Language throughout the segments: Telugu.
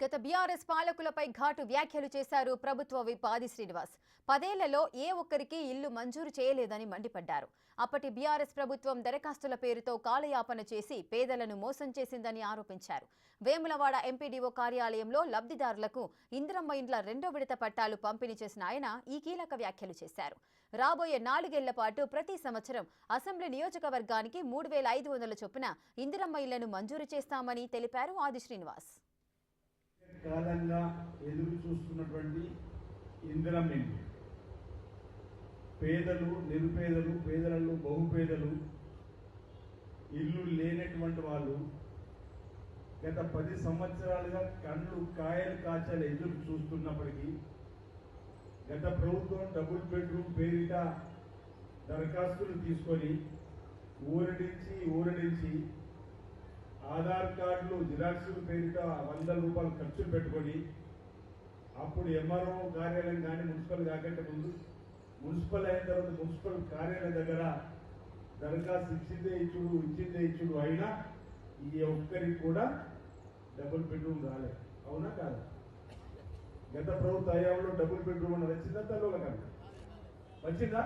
గత బీఆర్ఎస్ పాలకులపై ఘాటు వ్యాఖ్యలు చేశారు ప్రభుత్వ విప్ ఆది శ్రీనివాస్. 10 ఏళ్లలో ఏ ఒక్కరికి ఇల్లు మంజూరు చేయలేదని మండిపడ్డారు. అప్పటి బీఆర్ఎస్ ప్రభుత్వం దరఖాస్తుల పేరుతో కాలయాపన చేసి పేదలను మోసం చేసిందని ఆరోపించారు. వేములవాడ ఎంపీడీఓ కార్యాలయంలో లబ్ధిదారులకు ఇందిరమ్మ ఇండ్ల 2వ విడత పట్టాలు పంపిణీ చేసిన ఆయన ఈ కీలక వ్యాఖ్యలు చేశారు. రాబోయే 4 ఏళ్ల పాటు ప్రతి సంవత్సరం అసెంబ్లీ నియోజకవర్గానికి 3500 చొప్పున ఇందిరమ్మ ఇళ్లను మంజూరు చేస్తామని తెలిపారు ఆది శ్రీనివాస్. కాలంగా ఎదురు చూస్తున్నటువంటి ఇందిరమ్మ ఇండ్లు పేదలు, నిరుపేదలు, పేదలలో బహుపేదలు, ఇల్లు లేనటువంటి వాళ్ళు గత 10 సంవత్సరాలుగా కళ్ళు కాయలు కాచాలు ఎదురు చూస్తున్నప్పటికీ గత ప్రభుత్వం డబుల్ బెడ్రూమ్ పేరిట దరఖాస్తులు తీసుకొని ఊరడించి ఆధార్ కార్డులు జిరాక్సుల పేరిట 100 రూపాయలు ఖర్చులు పెట్టుకొని అప్పుడు ఎంఆర్ఓ కార్యాలయం కానీ మున్సిపల్ కాకంటే ముందు మున్సిపల్ అయిన తర్వాత మున్సిపల్ కార్యాలయం దగ్గర దరఖాస్తు ఇచ్చిందే ఇచ్చుడు అయినా ఈ ఒక్కరికి కూడా డబుల్ బెడ్రూమ్ రాలేదు. అవునా కాదు? గత ప్రభుత్వ హయాంలో డబుల్ బెడ్రూమ్ అన్నది వచ్చిందా? తల్లోల కాదు వచ్చిందా?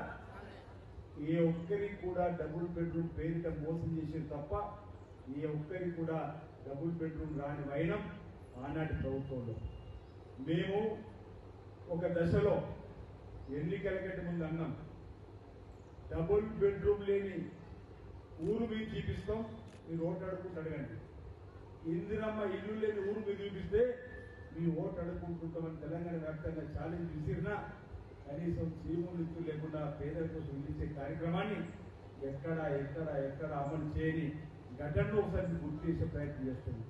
ఏ ఒక్కరికి కూడా డబుల్ బెడ్రూమ్ పేరిట మోసం చేసేది తప్ప ఈ ఒక్కరికి కూడా డబుల్ బెడ్రూమ్ రాని వైనం ఆనాటి ప్రభుత్వంలో. మేము ఒక దశలో ఎన్నికల కంటే ముందు అన్నాం, డబుల్ బెడ్రూమ్ లేని ఊరు మీరు చూపిస్తాం, మీరు ఓటు అడుగుకుంటూ అడగండి. ఇందిరమ్మ ఇల్లు లేని ఊరు మీరు చూపిస్తే మీ ఓటు అడుగుకుంటుంటామని తెలంగాణ వ్యాప్తంగా ఛాలెంజ్ విసిరినా కనీసం చీములు లేకుండా పేదల కోసం ఇచ్చే కార్యక్రమాన్ని ఎక్కడ అమలు చేయని ఘటనలో ఒకసారి గుర్తు చేసే ప్రయత్నం చేస్తుంది.